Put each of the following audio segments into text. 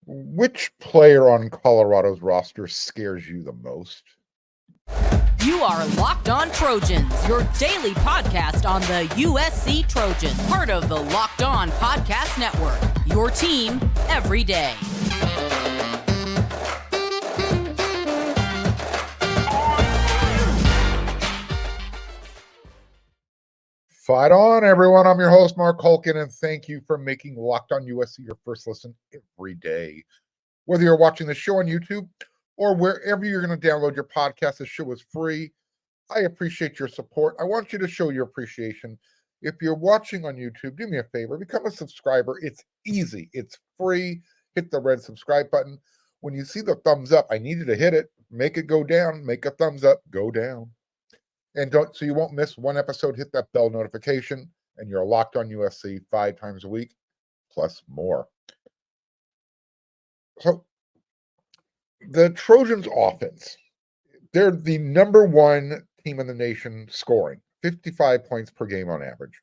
Which player on Colorado's roster scares you the most? You are Locked On Trojans, your daily podcast on the USC Trojans, part of the Locked On Podcast Network, your team every day. Fight on, everyone. I'm your host, Mark Holkin, and thank you for making Locked On USC your first listen every day. Whether you're watching the show on YouTube or wherever you're going to download your podcast, the show is free. I appreciate your support. I want you to show your appreciation. If you're watching on YouTube, do me a favor, become a subscriber. It's easy. It's free. Hit the red subscribe button. When you see the thumbs up, I need you to hit it. Make it go down. Make a thumbs up. Go down. And so you won't miss one episode. Hit that bell notification, and you're Locked On USC 5 times a week, plus more. So the Trojans offense, they're the number one team in the nation scoring, 55 points per game on average.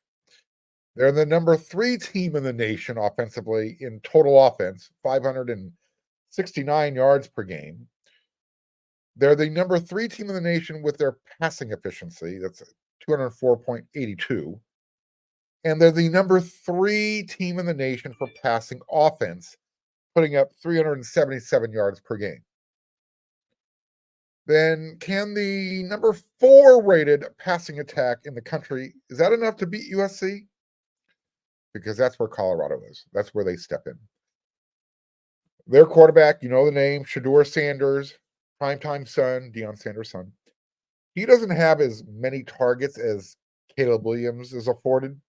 They're the number 3 team in the nation offensively in total offense, 569 yards per game. They're the number 3 team in the nation with their passing efficiency. That's 204.82. And they're the number 3 team in the nation for passing offense, putting up 377 yards per game. Then can the number 4 rated passing attack in the country, is that enough to beat USC? Because that's where Colorado is. That's where they step in. Their quarterback, you know the name, Shedeur Sanders, primetime son, Deion Sanders' son. He doesn't have as many targets as Caleb Williams is afforded.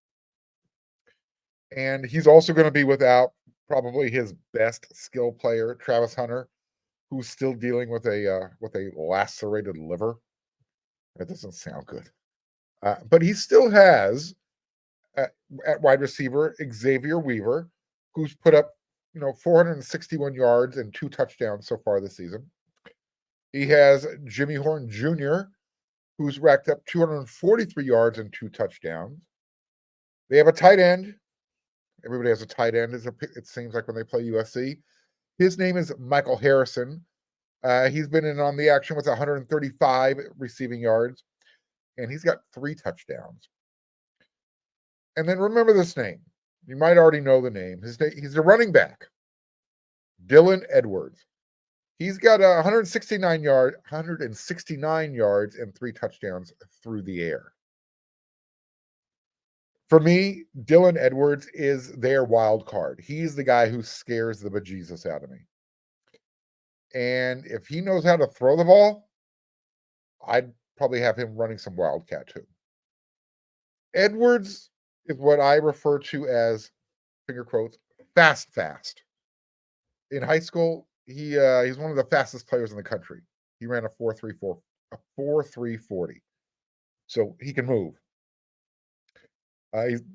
And he's also going to be without probably his best skill player, Travis Hunter, who's still dealing with a lacerated liver. That doesn't sound good. But he still has at wide receiver Xavier Weaver, who's put up 461 yards and 2 touchdowns so far this season. He has Jimmy Horn Jr., who's racked up 243 yards and 2 touchdowns. They have a tight end. Everybody has a tight end, it seems like, when they play USC. His name is Michael Harrison. He's been in on the action with 135 receiving yards, and he's got 3 touchdowns. And then remember this name. You might already know the name. He's a running back, Dylan Edwards. He's got 169 yards and 3 touchdowns through the air. For me, Dylan Edwards is their wild card. He's the guy who scares the bejesus out of me. And if he knows how to throw the ball, I'd probably have him running some wildcat too. Edwards is what I refer to as, finger quotes, fast. In high school, he's one of the fastest players in the country. He ran a 4.340. So he can move.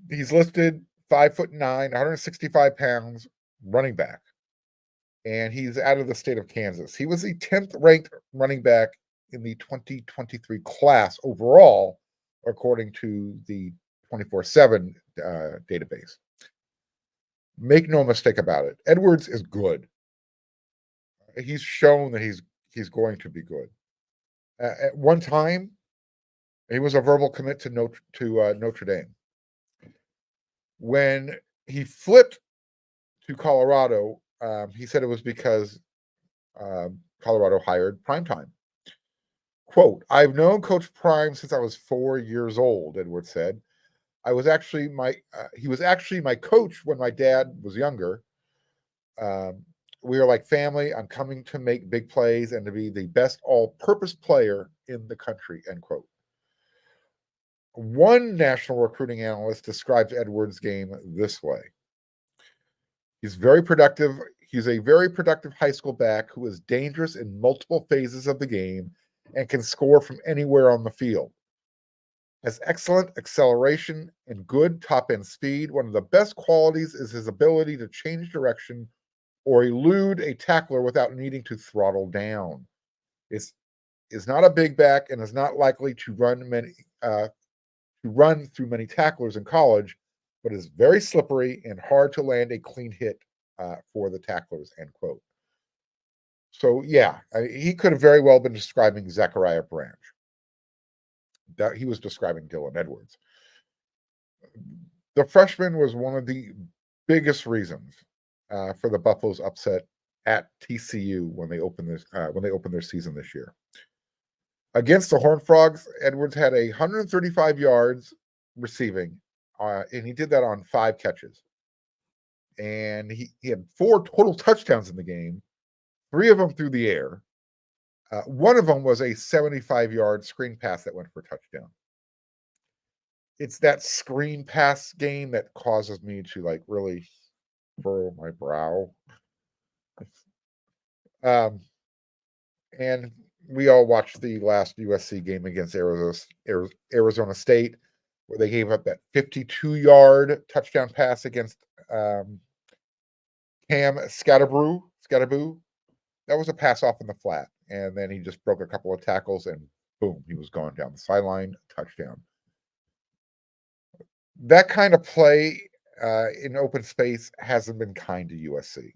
He's listed 5'9", 165 pounds, running back. And he's out of the state of Kansas. He was the 10th ranked running back in the 2023 class overall, according to the 24/7 database. Make no mistake about it. Edwards is good. He's shown that he's going to be good. At one time, he was a verbal commit to Notre Dame. When he flipped to Colorado, he said it was because Colorado hired Primetime. Quote, "I've known Coach Prime since I was 4 years old," Edwards said. He was actually my coach when my dad was younger. We are like family. I'm coming to make big plays and to be the best all-purpose player in the country, end quote. One national recruiting analyst describes Edwards' game this way. He's very productive. He's a very productive high school back who is dangerous in multiple phases of the game and can score from anywhere on the field. Has excellent acceleration and good top-end speed. One of the best qualities is his ability to change direction or elude a tackler without needing to throttle down. Is not a big back and is not likely to run through many tacklers in college, but is very slippery and hard to land a clean hit for the tacklers, end quote. So, yeah, he could have very well been describing Zachariah Branch. He was describing Dylan Edwards. The freshman was one of the biggest reasons for the Buffaloes' upset at TCU when they opened their season this year. Against the Horned Frogs, Edwards had 135 yards receiving, and he did that on 5 catches. And he had 4 total touchdowns in the game, 3 of them through the air. One of them was a 75-yard screen pass that went for a touchdown. It's that screen pass game that causes me to really furrow my brow. And we all watched the last USC game against Arizona State, where they gave up that 52-yard touchdown pass against Cam Scatterboo. That was a pass off in the flat, and then he just broke a couple of tackles, and boom, he was gone down the sideline, touchdown. That kind of play in open space hasn't been kind to USC,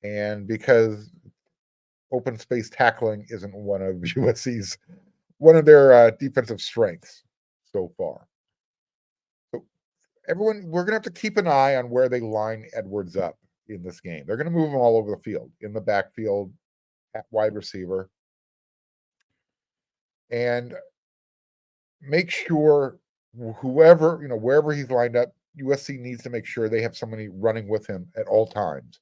and because open space tackling isn't one of their defensive strengths so far. So everyone, we're going to have to keep an eye on where they line Edwards up in this game. They're going to move him all over the field, in the backfield, at wide receiver, and make sure wherever he's lined up, USC needs to make sure they have somebody running with him at all times.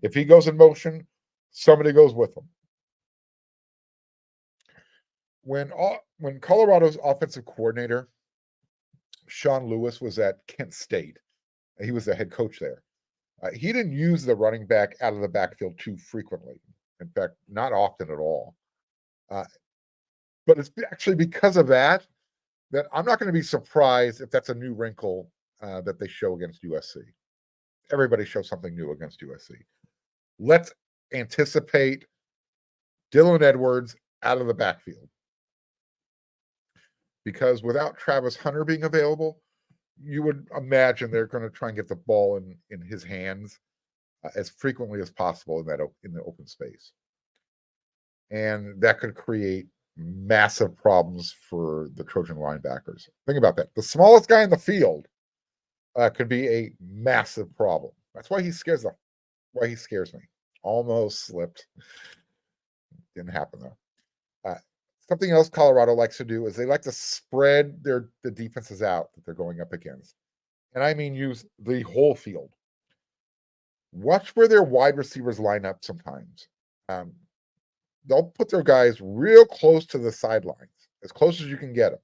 If he goes in motion, somebody goes with him. When Colorado's offensive coordinator, Sean Lewis, was at Kent State, he was the head coach there. He didn't use the running back out of the backfield too frequently. In fact, not often at all. But it's actually because of that I'm not going to be surprised if that's a new wrinkle that they show against USC. Everybody shows something new against USC. Let's anticipate Dylan Edwards out of the backfield. Because without Travis Hunter being available, you would imagine they're going to try and get the ball in his hands as frequently as possible in the open space. And that could create massive problems for the Trojan linebackers. Think about that. The smallest guy in the field could be a massive problem. That's why he scares me. Almost slipped. Didn't happen though. Something else Colorado likes to do is they like to spread the defenses out that they're going up against. And I mean use the whole field. Watch where their wide receivers line up sometimes. They'll put their guys real close to the sidelines, as close as you can get them.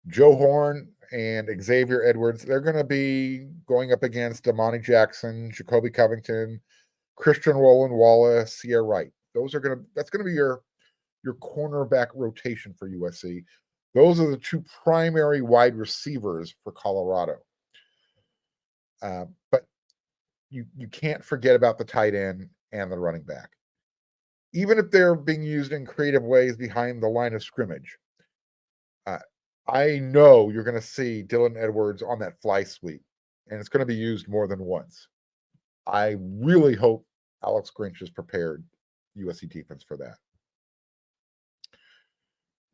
Joe Horn and Xavier Edwards, they're going to be going up against Damani Jackson, Jacoby Covington, Christian Roland Wallace, Sierra Wright. That's going to be your cornerback rotation for USC. Those are the 2 primary wide receivers for Colorado. But you can't forget about the tight end and the running back. Even if they're being used in creative ways behind the line of scrimmage, I know you're going to see Dylan Edwards on that fly sweep, and it's going to be used more than once. I really hope Alex Grinch has prepared USC defense for that.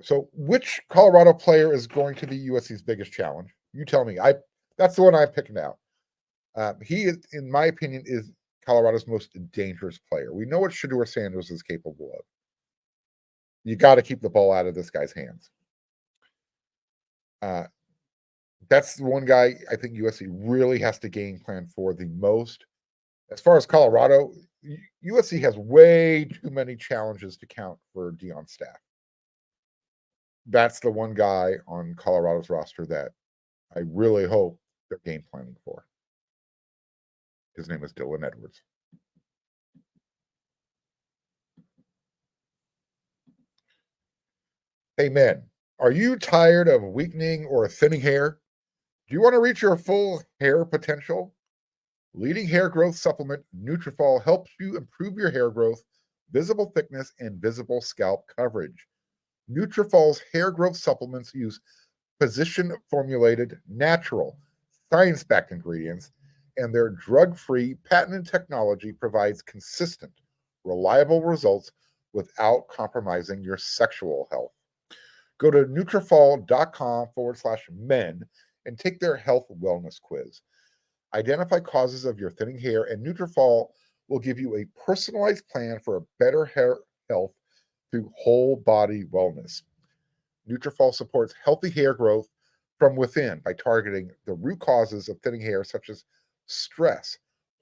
So which Colorado player is going to be USC's biggest challenge? You tell me. That's the one I've picked out. He is, in my opinion, is Colorado's most dangerous player. We know what Shedeur Sanders is capable of. You got to keep the ball out of this guy's hands. That's the one guy I think USC really has to game plan for the most. As far as Colorado, USC has way too many challenges to count for Deion's staff. That's the one guy on Colorado's roster that I really hope they're game planning for. His name is Dylan Edwards. Hey, men, are you tired of weakening or thinning hair? Do you want to reach your full hair potential? Leading hair growth supplement Nutrafol helps you improve your hair growth, visible thickness, and visible scalp coverage. Nutrafol's hair growth supplements use physician-formulated, natural, science-backed ingredients and their drug-free patented technology provides consistent, reliable results without compromising your sexual health. Go to Nutrafol.com/men and take their health wellness quiz. Identify causes of your thinning hair, and Nutrafol will give you a personalized plan for a better hair health through whole body wellness. Nutrafol supports healthy hair growth from within by targeting the root causes of thinning hair, such as stress,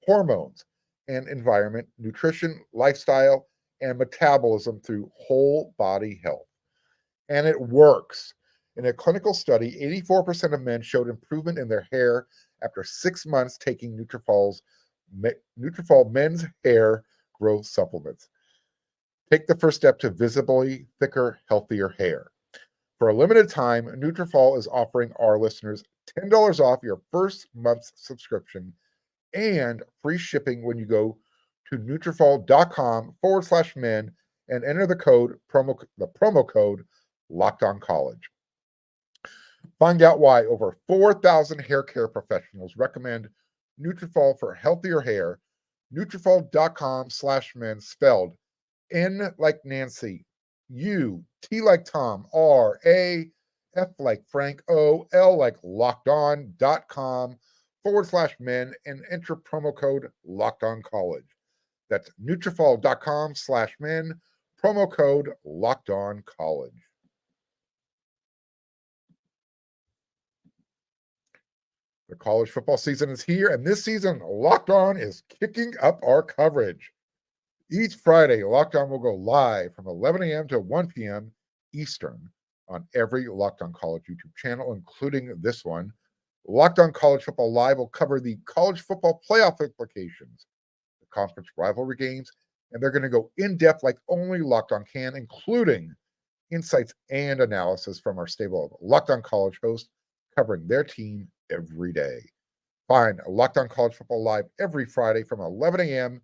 hormones, and environment, nutrition, lifestyle, and metabolism through whole body health. And it works. In a clinical study, 84% of men showed improvement in their hair after 6 months taking Nutrafol men's hair growth supplements. Take the first step to visibly thicker, healthier hair. For a limited time, Nutrafol is offering our listeners $10 off your first month's subscription and free shipping when you go to Nutrafol.com/men and enter the promo code LockedOnCollege. Find out why over 4,000 hair care professionals recommend Nutrafol for healthier hair. Nutrafol.com/men, spelled N like Nancy, U, T like Tom, R, A, F like Frank, O, L like Locked On.com/men and enter promo code LockedOnCollege. That's Nutrafol.com/men, promo code LockedOnCollege. The college football season is here, and this season, Locked On is kicking up our coverage. Each Friday, Locked On will go live from 11 a.m. to 1 p.m. Eastern on every Locked On College YouTube channel, including this one. Locked On College Football Live will cover the college football playoff implications, the conference rivalry games, and they're going to go in-depth like only Locked On can, including insights and analysis from our stable of Locked On College hosts covering their team every day. Find Locked On College Football Live every Friday from 11 a.m.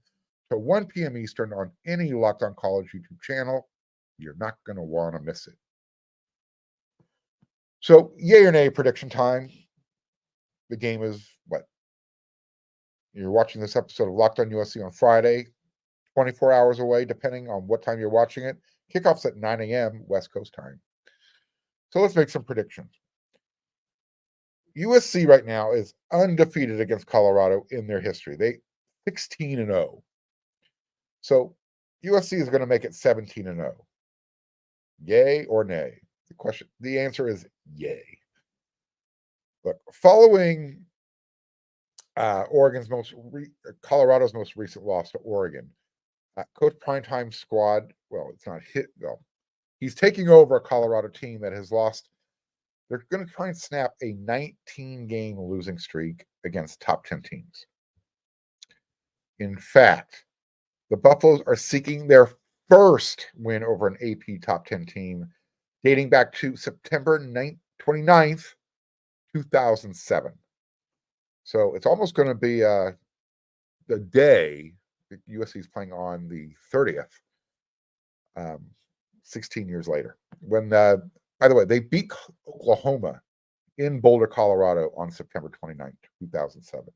to 1 p.m. Eastern on any Locked On College YouTube channel. You're not going to want to miss it. So, yay or nay prediction time. The game is what? You're watching this episode of Locked On USC on Friday, 24 hours away, depending on what time you're watching it. Kickoff's at 9 a.m. West Coast time. So let's make some predictions. USC right now is undefeated against Colorado in their history. They 16-0. So USC is going to make it 17-0. Yay or nay? The answer is yay. Look, following Colorado's most recent loss to Oregon, Coach Primetime's squad, it's not hit though. He's taking over a Colorado team that has lost. They're going to try and snap a 19-game losing streak against top 10 teams. In fact, the Buffaloes are seeking their first win over an AP top 10 team dating back to September 29th, 2007. So it's almost going to be the day that USC is playing on the 30th, 16 years later. When, by the way, they beat Oklahoma in Boulder, Colorado on September 29th, 2007.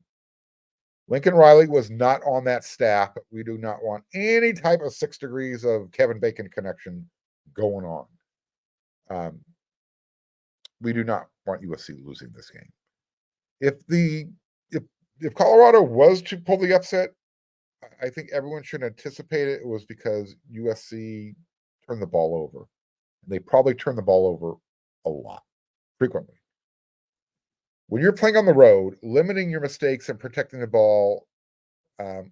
Lincoln Riley was not on that staff, but we do not want any type of 6 degrees of Kevin Bacon connection going on. We do not want USC losing this game. If Colorado was to pull the upset, I think everyone should anticipate it. It was because USC turned the ball over. They probably turn the ball over a lot, frequently. When you're playing on the road, limiting your mistakes and protecting the ball,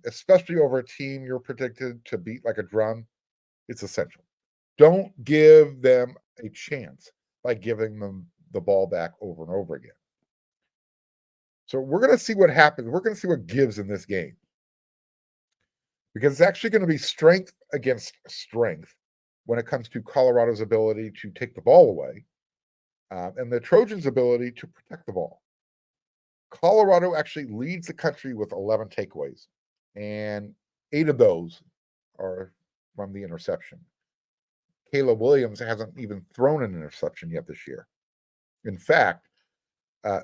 especially over a team you're predicted to beat like a drum, it's essential. Don't give them a chance by giving them the ball back over and over again. So we're going to see what happens. We're going to see what gives in this game. Because it's actually going to be strength against strength when it comes to Colorado's ability to take the ball away and the Trojans' ability to protect the ball. Colorado actually leads the country with 11 takeaways, and 8 of those are from the interception. Caleb Williams hasn't even thrown an interception yet this year. In fact,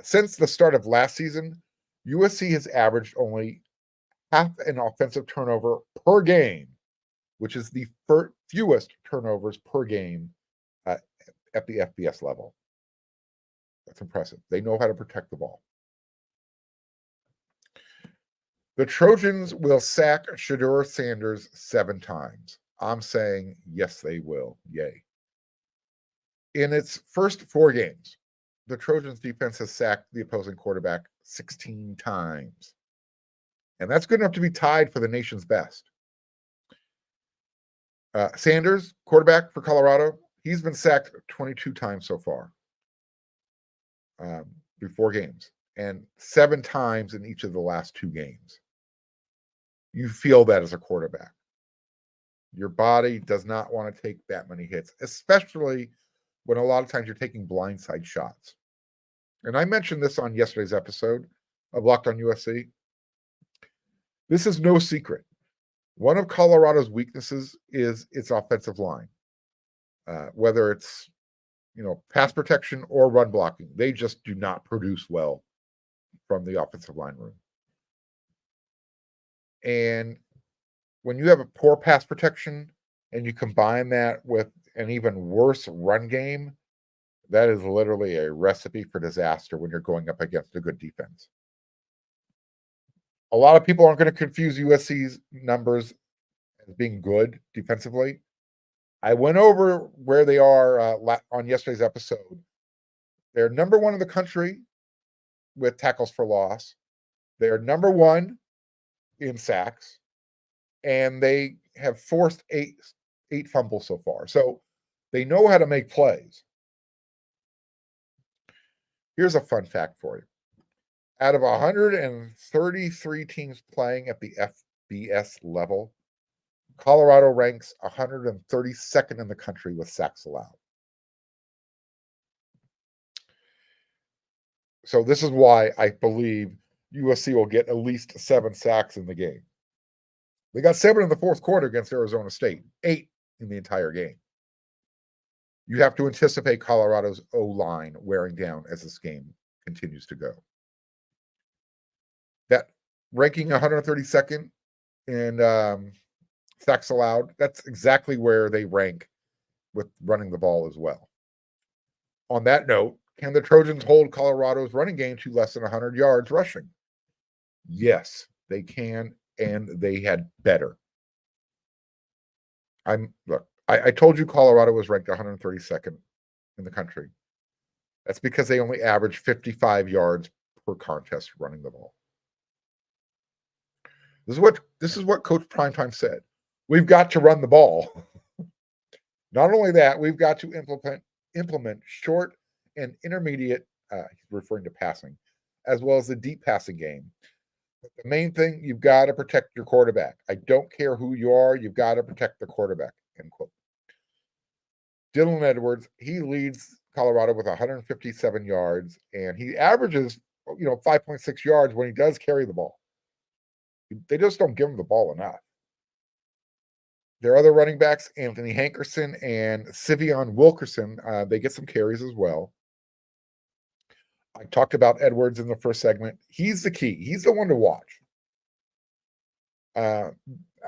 since the start of last season, USC has averaged only half an offensive turnover per game, which is the fewest turnovers per game at the FBS level. That's impressive. They know how to protect the ball. The Trojans will sack Shedeur Sanders 7 times. I'm saying yes, they will. Yay. In its first 4 games, the Trojans defense has sacked the opposing quarterback 16 times. And that's good enough to be tied for the nation's best. Sanders, quarterback for Colorado, he's been sacked 22 times so far through 4 games, and 7 times in each of the last 2 games. You feel that as a quarterback. Your body does not want to take that many hits, especially when a lot of times you're taking blindside shots. And I mentioned this on yesterday's episode of Locked On USC. This is no secret. One of Colorado's weaknesses is its offensive line. Whether it's pass protection or run blocking, they just do not produce well from the offensive line room. And when you have a poor pass protection and you combine that with an even worse run game, that is literally a recipe for disaster when you're going up against a good defense. A lot of people aren't going to confuse USC's numbers as being good defensively. I went over where they are on yesterday's episode. They're number 1 in the country with tackles for loss. They're number 1 in sacks, and they have forced eight fumbles so far. So they know how to make plays. Here's a fun fact for you. Out of 133 teams playing at the FBS level, Colorado ranks 132nd in the country with sacks allowed. So this is why I believe USC will get at least 7 sacks in the game. They got 7 in the fourth quarter against Arizona State, 8 in the entire game. You have to anticipate Colorado's O-line wearing down as this game continues to go. That ranking 132nd in sacks allowed, that's exactly where they rank with running the ball as well. On that note, can the Trojans hold Colorado's running game to less than 100 yards rushing? Yes, they can, and they had better. I told you Colorado was ranked 132nd in the country. That's because they only average 55 yards per contest running the ball. This is what Coach Primetime said. We've got to run the ball. Not only that, we've got to implement short and intermediate, referring to passing, as well as the deep passing game. But the main thing, you've got to protect your quarterback. I don't care who you are, you've got to protect the quarterback, end quote. Dylan Edwards, he leads Colorado with 157 yards, and he averages, 5.6 yards when he does carry the ball. They just don't give him the ball enough. Their other running backs, Anthony Hankerson and Sivion Wilkerson, they get some carries as well. I talked about Edwards in the first segment. He's the key. He's the one to watch.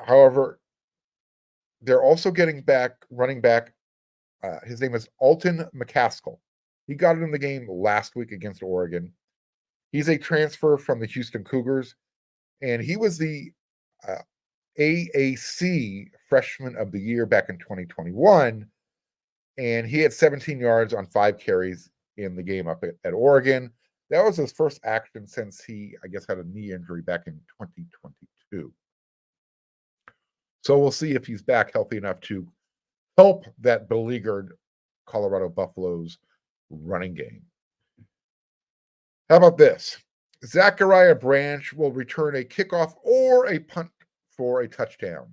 However, they're also getting running back. His name is Alton McCaskill. He got it in the game last week against Oregon. He's a transfer from the Houston Cougars, and he was the AAC Freshman of the Year back in 2021, and he had 17 yards on 5 carries in the game up at Oregon. That was his first action since he, I guess, had a knee injury back in 2022. So we'll see if he's back healthy enough to help that beleaguered Colorado Buffaloes running game. How about this? Zachariah Branch will return a kickoff or a punt for a touchdown.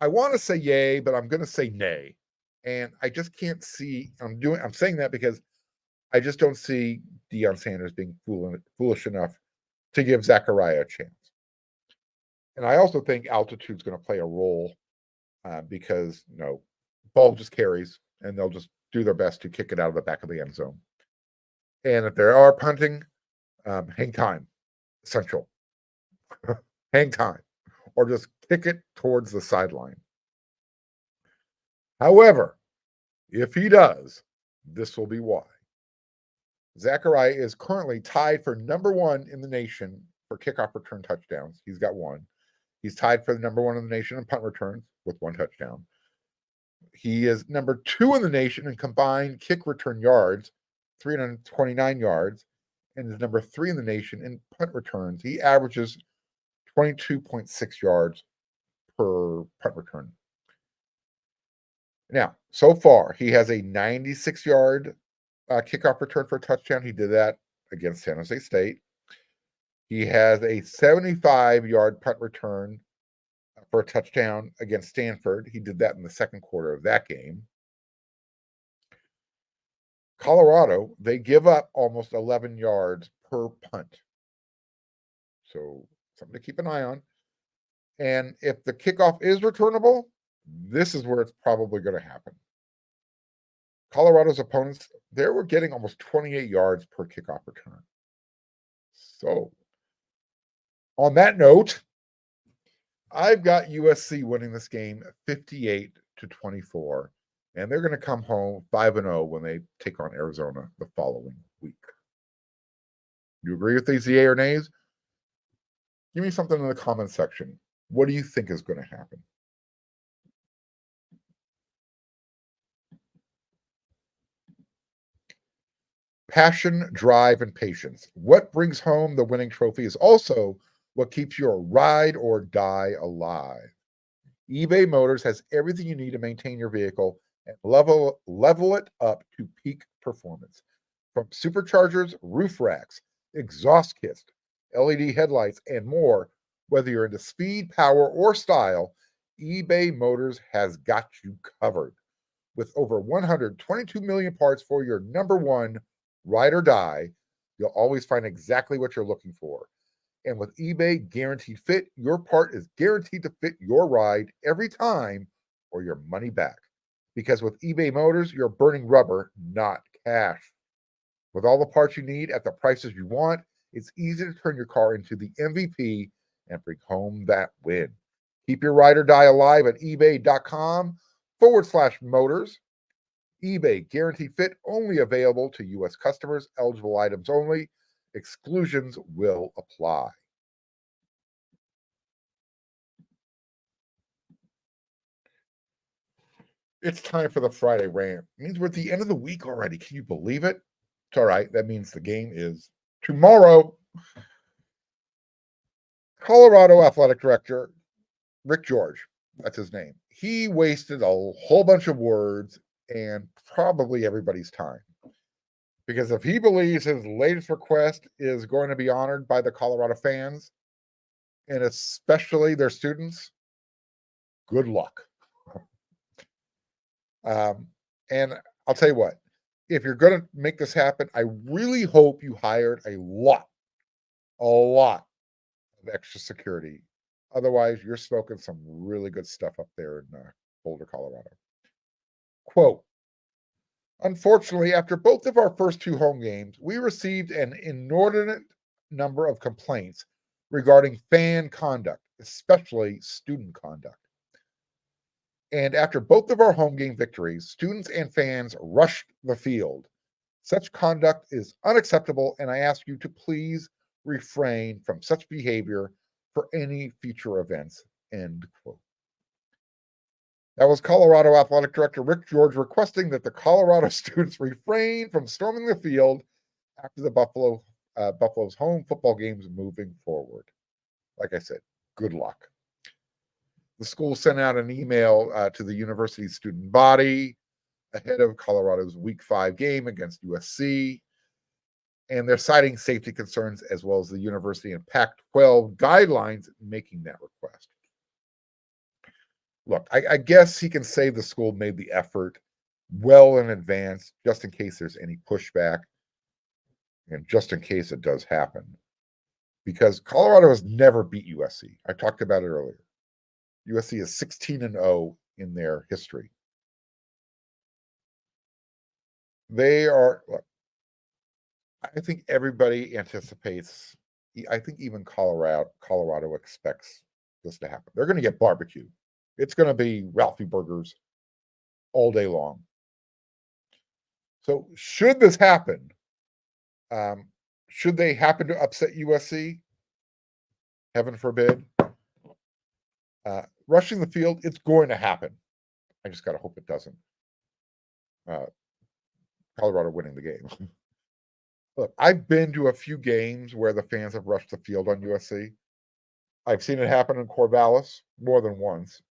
I want to say yay, but I'm going to say nay. And I just can't see, I'm saying that because I just don't see Deion Sanders being foolish enough to give Zachariah a chance. And I also think altitude's going to play a role because, ball just carries and they'll just do their best to kick it out of the back of the end zone. And if they are punting, hang time. essential. Hang time, or just kick it towards the sideline. However, if he does, this will be why. Zachariah is currently tied for number one in the nation for kickoff return touchdowns. He's got one. He's tied for the number one in the nation in punt returns with one touchdown. He is number two in the nation in combined kick return yards, 329 yards, and is number three in the nation in punt returns. He averages 22.6 yards per punt return. Now, so far, he has a 96-yard kickoff return for a touchdown. He did that against San Jose State. He has a 75-yard punt return for a touchdown against Stanford. He did that in the second quarter of that game. Colorado, they give up almost 11 yards per punt. So something to keep an eye on. And if the kickoff is returnable, this is where it's probably going to happen. Colorado's opponents, they were getting almost 28 yards per kickoff return. So, on that note, I've got USC winning this game 58-24, and they're going to come home 5-0 when they take on Arizona the following week. You agree with these, yay or nays? Give me something in the comment section. What do you think is going to happen? Passion, drive, and patience. What brings home the winning trophy is also what keeps your ride or die alive. eBay Motors has everything you need to maintain your vehicle and level it up to peak performance. From superchargers, roof racks, exhaust kits, LED headlights, and more, whether you're into speed, power, or style, eBay Motors has got you covered. With over 122 million parts for your number one ride or die, you'll always find exactly what you're looking for. And with eBay Guaranteed Fit, your part is guaranteed to fit your ride every time or your money back. Because with eBay Motors, you're burning rubber, not cash. With all the parts you need at the prices you want, it's easy to turn your car into the MVP and bring home that win. Keep your ride or die alive at ebay.com/motors. eBay Guaranteed Fit only available to U.S. customers, eligible items only. Exclusions will apply. It's time for the Friday rant. It means we're at the end of the week already. Can you believe it? It's all right. That means the game is tomorrow. Colorado Athletic Director Rick George, that's his name. He wasted a whole bunch of words and probably everybody's time. Because if he believes his latest request is going to be honored by the Colorado fans, and especially their students, good luck. And I'll tell you what, if you're going to make this happen, I really hope you hired a lot of extra security. Otherwise, you're smoking some really good stuff up there in Boulder, Colorado. Quote, unfortunately, after both of our first two home games, we received an inordinate number of complaints regarding fan conduct, especially student conduct. And after both of our home game victories, students and fans rushed the field. Such conduct is unacceptable, and I ask you to please refrain from such behavior for any future events. End quote. That was Colorado Athletic Director Rick George requesting that the Colorado students refrain from storming the field after the Buffalo's home football games moving forward. Like I said, good luck. The school sent out an email to the university's student body ahead of Colorado's Week 5 game against USC. And they're citing safety concerns as well as the university and Pac-12 guidelines making that request. Look, I guess he can say the school made the effort well in advance, just in case there's any pushback and just in case it does happen. Because Colorado has never beat USC. I talked about it earlier. USC is 16-0 in their history. They are, look, I think everybody anticipates I think even Colorado expects this to happen. They're going to get barbecue. It's going to be Ralphie burgers all day long. So should this happen, should they happen to upset USC, heaven forbid, rushing the field, it's going to happen. I just got to hope it doesn't. Colorado winning the game. Look, I've been to a few games where the fans have rushed the field on USC. I've seen it happen in Corvallis more than once.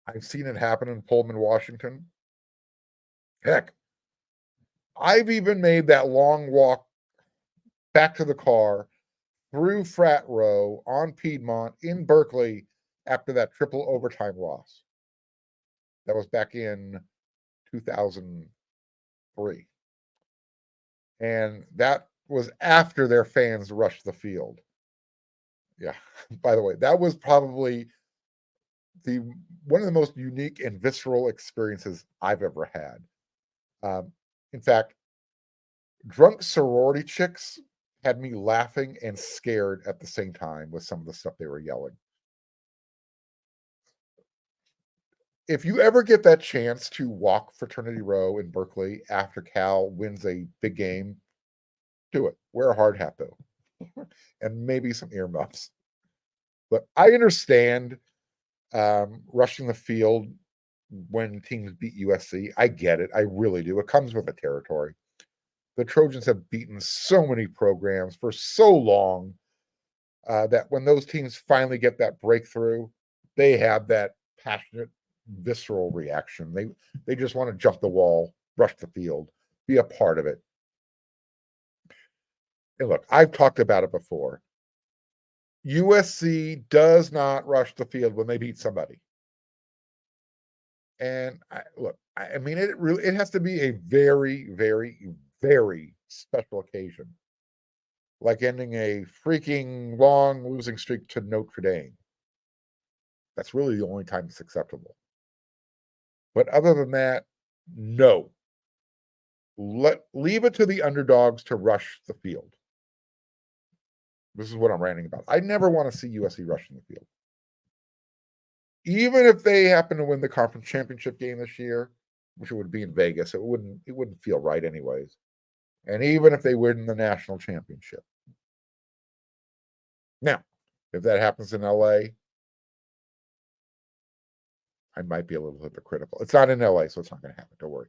I've seen it happen in Pullman, Washington. Heck, I've even made that long walk back to the car through Frat Row on Piedmont in Berkeley after that triple overtime loss. That was back in 2003. And that was after their fans rushed the field. Yeah, by the way, that was probably one of the most unique and visceral experiences I've ever had. In fact, drunk sorority chicks had me laughing and scared at the same time with some of the stuff they were yelling. If you ever get that chance to walk Fraternity Row in Berkeley after Cal wins a big game, do it. Wear a hard hat, though, and maybe some earmuffs. But I understand rushing the field when teams beat USC. I get it. I really do. It comes with the territory. The Trojans have beaten so many programs for so long that when those teams finally get that breakthrough, they have that passionate, visceral reaction. They just want to jump the wall, rush the field, be a part of it. And look, I've talked about it before. USC does not rush the field when they beat somebody. And I mean, it has to be a very, very, very special occasion, like ending a freaking long losing streak to Notre Dame. That's really the only time it's acceptable. But other than that, no. Leave it to the underdogs to rush the field. This is what I'm ranting about. I never want to see USC rushing the field. Even if they happen to win the conference championship game this year, which it would be in Vegas, it wouldn't feel right anyways. And even if they win the national championship. Now, if that happens in LA, I might be a little hypocritical. It's not in LA, so it's not going to happen. Don't worry.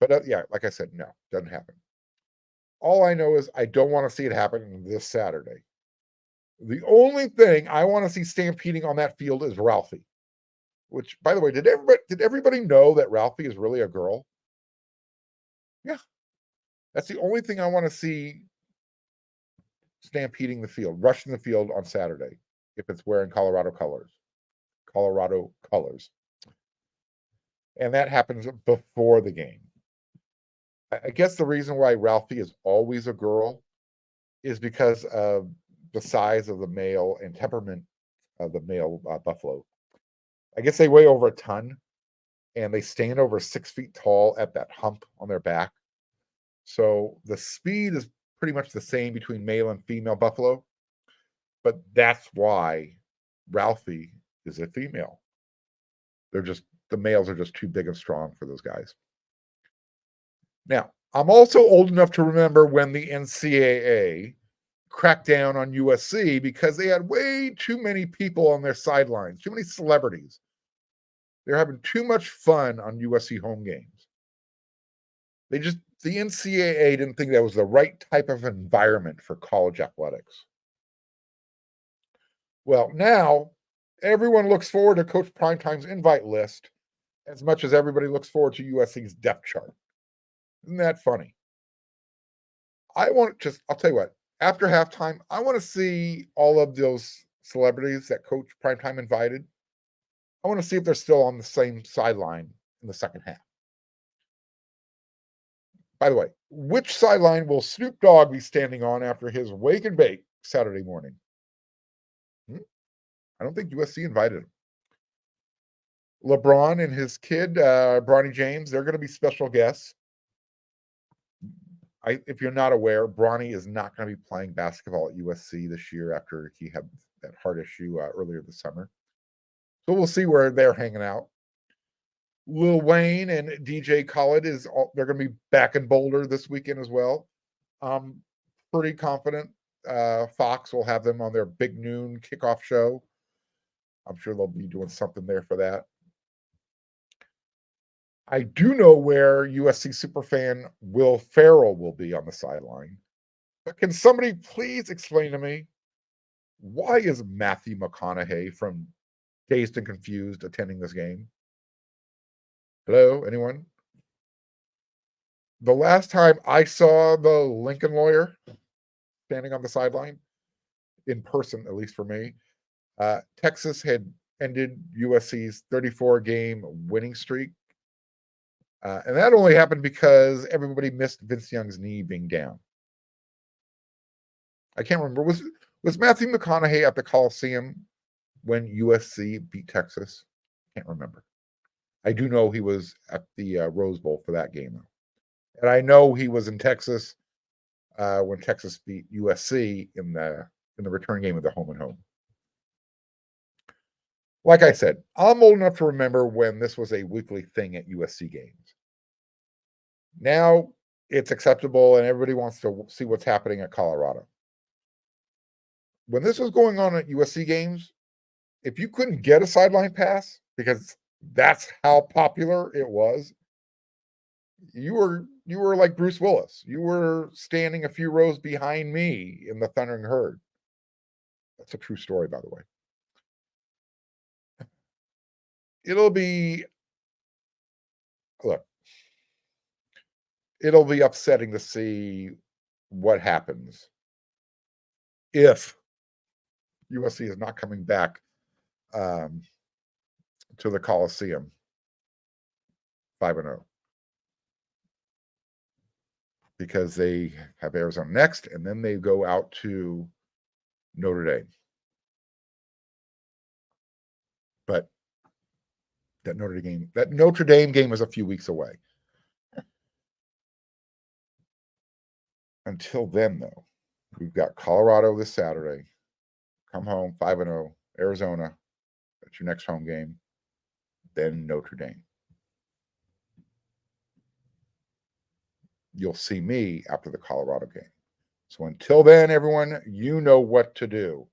But yeah, like I said, no, doesn't happen. All I know is I don't want to see it happen this Saturday. The only thing I want to see stampeding on that field is Ralphie. Which, by the way, did everybody know that Ralphie is really a girl? Yeah. That's the only thing I want to see stampeding the field, rushing the field on Saturday, if it's wearing Colorado colors. And that happens before the game. I guess the reason why Ralphie is always a girl is because of the size of the male and temperament of the male buffalo. I guess they weigh over a ton, and they stand over 6 feet tall at that hump on their back. So the speed is pretty much the same between male and female buffalo, but that's why Ralphie is a female. The males are just too big and strong for those guys. Now, I'm also old enough to remember when the NCAA cracked down on USC because they had way too many people on their sidelines, too many celebrities. They're having too much fun on USC home games. The NCAA didn't think that was the right type of environment for college athletics. Well, now everyone looks forward to Coach Primetime's invite list as much as everybody looks forward to USC's depth chart. Isn't that funny? I'll tell you what, after halftime, I want to see all of those celebrities that Coach Primetime invited. I want to see if they're still on the same sideline in the second half. By the way, which sideline will Snoop Dogg be standing on after his wake and bake Saturday morning? I don't think USC invited him. LeBron and his kid, Bronny James, they're going to be special guests. If you're not aware, Bronny is not going to be playing basketball at USC this year after he had that heart issue earlier this summer. So we'll see where they're hanging out. Lil Wayne and DJ Khaled they're going to be back in Boulder this weekend as well. I'm pretty confident Fox will have them on their big noon kickoff show. I'm sure they'll be doing something there for that. I do know where USC superfan Will Ferrell will be on the sideline. But can somebody please explain to me, why is Matthew McConaughey from Dazed and Confused attending this game? Hello, anyone? The last time I saw the Lincoln lawyer standing on the sideline, in person, at least for me, Texas had ended USC's 34-game winning streak. And that only happened because everybody missed Vince Young's knee being down. I can't remember. Was Matthew McConaughey at the Coliseum when USC beat Texas? Can't remember. I do know he was at the Rose Bowl for that game, though. And I know he was in Texas when Texas beat USC in the return game of the home and home. Like I said, I'm old enough to remember when this was a weekly thing at USC games. Now it's acceptable and everybody wants to see what's happening at Colorado. When this was going on at USC games, if you couldn't get a sideline pass, because that's how popular it was, you were like Bruce Willis. You were standing a few rows behind me in the thundering herd. That's a true story, by the way. It'll be upsetting to see what happens if USC is not coming back to the Coliseum 5-0. Because they have Arizona next, and then they go out to Notre Dame. But that Notre Dame game is a few weeks away. Until then, though, we've got Colorado this Saturday. Come home 5-0. Arizona, that's your next home game. Then Notre Dame. You'll see me after the Colorado game. So until then, everyone, you know what to do.